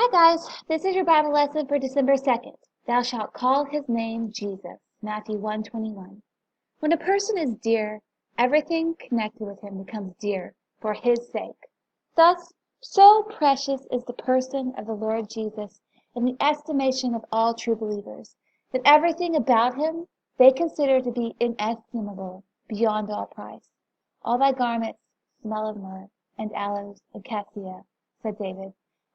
Hi guys, this is your Bible lesson for December 2nd. Thou shalt call his name Jesus, Matthew 1:21. When a person is dear, everything connected with him becomes dear for his sake. Thus, so precious is the person of the Lord Jesus in the estimation of all true believers, that everything about him they consider to be inestimable beyond all price. All thy garments smell of myrrh, and aloes, and cassia, said David,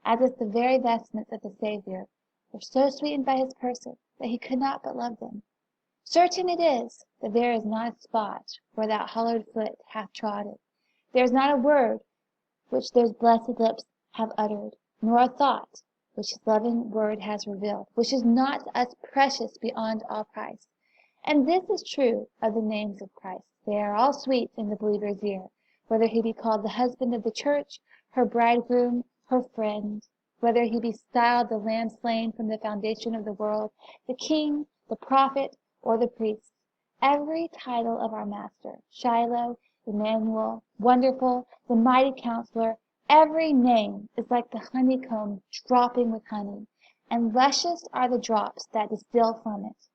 as if the very vestments of the Saviour were so sweetened by his person that he could not but love them. Certain it is that there is not a spot where that hallowed foot hath trodden, there is not a word which those blessed lips have uttered, nor a thought which his loving word has revealed, which is not to us precious beyond all price. And this is true of the names of Christ. They are all sweet in the believer's ear, whether he be called the husband of the church, her bridegroom, her friend, whether he be styled the Lamb slain from the foundation of the world, the King, the prophet, or the priest. Every title of our Master, Shiloh, Emmanuel, Wonderful, the Mighty Counselor, every name is like the honeycomb dropping with honey, and luscious are the drops that distill from it.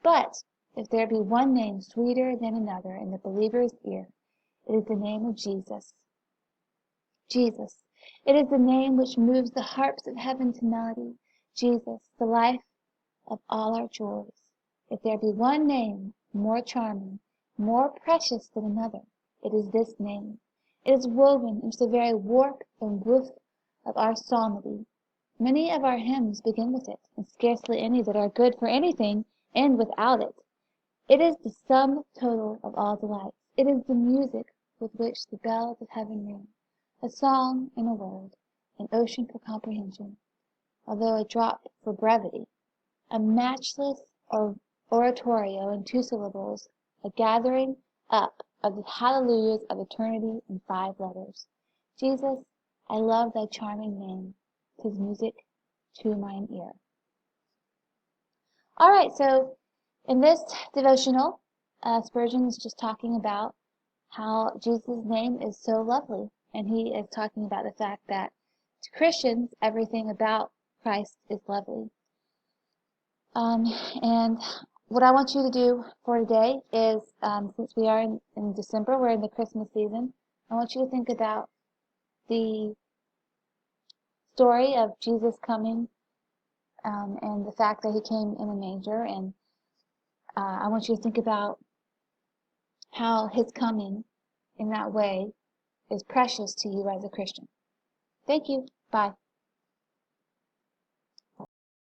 But if there be one name sweeter than another in the believer's ear, it is the name of Jesus. Jesus. It is the name which moves the harps of heaven to melody. Jesus, the life of all our joys. If there be one name more charming, more precious than another, it is this name. It is woven into the very warp and woof of our psalmody. Many of our hymns begin with it, and scarcely any that are good for anything end without it. It is the sum total of all delights. It is the music with which the bells of heaven ring. A song in a word, an ocean for comprehension, although a drop for brevity, a matchless oratorio in 2 syllables, a gathering up of the hallelujahs of eternity in 5 letters. Jesus, I love thy charming name, 'tis music to mine ear. All right, so in this devotional, Spurgeon is just talking about how Jesus' name is so lovely. And he is talking about the fact that to Christians, everything about Christ is lovely. And what I want you to do for today is, since we are in December, we're in the Christmas season, I want you to think about the story of Jesus coming and the fact that he came in a manger. And I want you to think about how his coming in that way is precious to you as a Christian. Thank you. Bye.